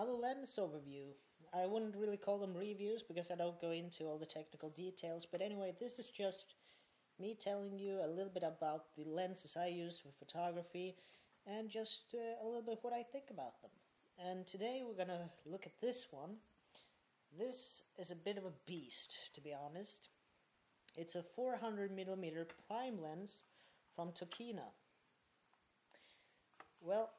another lens overview. I wouldn't really call them reviews because I don't go into all the technical details, but anyway, this is just me telling you a little bit about the lenses I use for photography and just a little bit what I think about them. And today we're gonna look at this one. This is a bit of a beast, to be honest. It's a 400mm prime lens from Tokina. Well,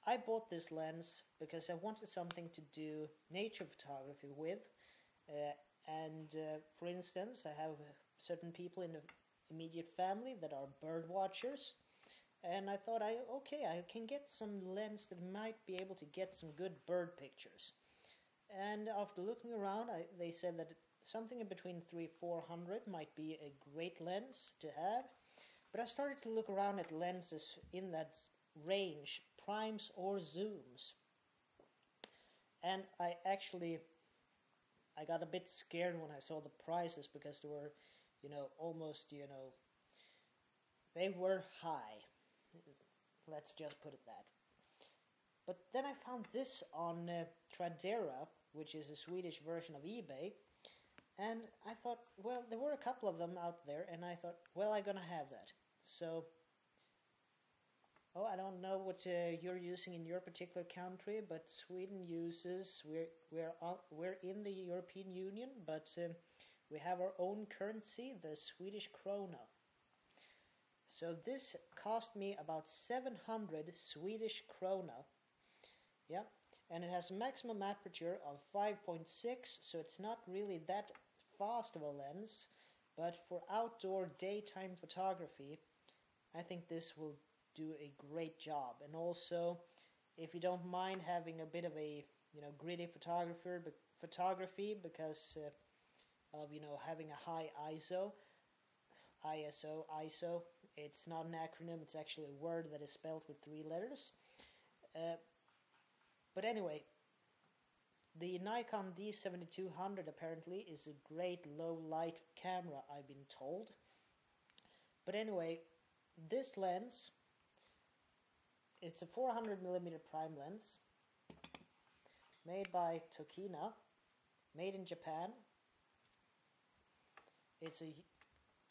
I bought this lens because I wanted something to do nature photography with. For instance, I have certain people in the immediate family that are bird watchers. And I thought, I can get some lens that might be able to get some good bird pictures. And after looking around, they said that something in between 300-400 might be a great lens to have. But I started to look around at lenses in that range, primes or zooms. And I got a bit scared when I saw the prices because they were, they were high. Let's just put it that. But then I found this on Tradera, which is a Swedish version of eBay. And I thought, well, there were a couple of them out there, and I thought, well, I'm gonna have that. So, I don't know what you're using in your particular country, but Sweden uses, we're in the European Union, but we have our own currency, the Swedish krona. So this cost me about 700 Swedish krona. Yeah, and it has a maximum aperture of 5.6, so it's not really that fast of a lens, but for outdoor daytime photography, I think this will do a great job. And also, if you don't mind having a bit of a gritty photography because of having a high ISO, it's not an acronym, it's actually a word that is spelled with 3 letters. But anyway, the Nikon D7200 apparently is a great low light camera, I've been told. But anyway, this lens, it's a 400mm prime lens, made by Tokina, made in Japan. It's a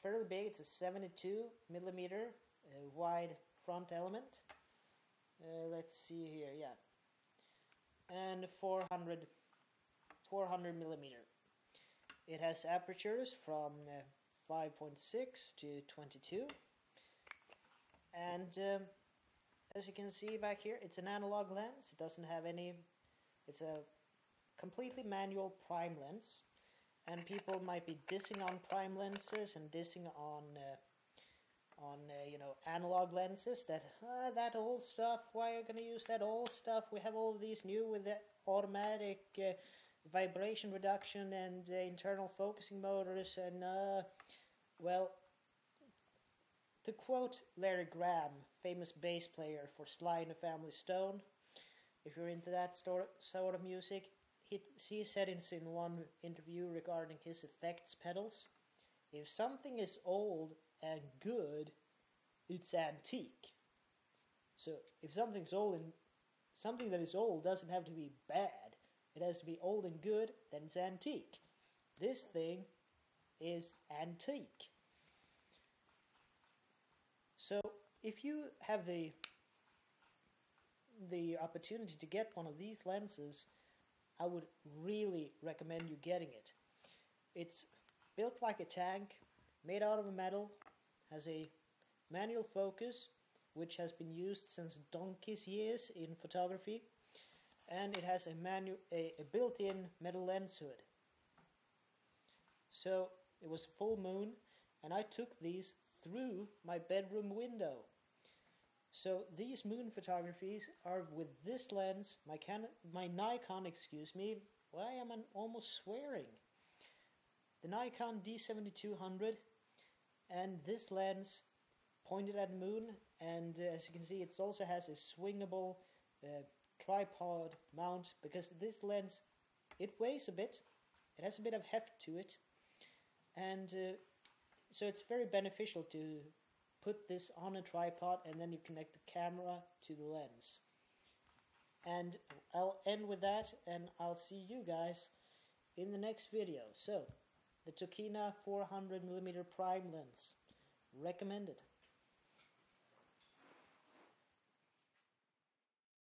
fairly big, it's a 72mm wide front element. Let's see here, yeah. And 400mm. It has apertures from 5.6 to 22. And as you can see back here, it's an analog lens. It doesn't have it's a completely manual prime lens. And people might be dissing on prime lenses and dissing on analog lenses, that old stuff, why are you going to use that old stuff? We have all of these new with the automatic vibration reduction and internal focusing motors, and well, to quote Larry Graham, famous bass player for Sly and the Family Stone, if you're into that sort of music, he said in one interview regarding his effects pedals, if something is old and good, it's antique. So if something's old, and something that is old doesn't have to be bad, it has to be old and good, then it's antique. This thing is antique. So if you have the opportunity to get one of these lenses, I would really recommend you getting it. It's built like a tank, made out of metal, has a manual focus, which has been used since donkey's years in photography, and it has a built-in metal lens hood. So it was full moon, and I took these through my bedroom window. So these moon photographies are with this lens, my Nikon, why am I almost swearing? The Nikon D7200, and this lens pointed at the moon, and as you can see, it also has a swingable tripod mount, because this lens, it weighs a bit, it has a bit of heft to it, and so it's very beneficial to put this on a tripod and then you connect the camera to the lens. And I'll end with that, and I'll see you guys in the next video. So, the Tokina 400mm prime lens, recommended.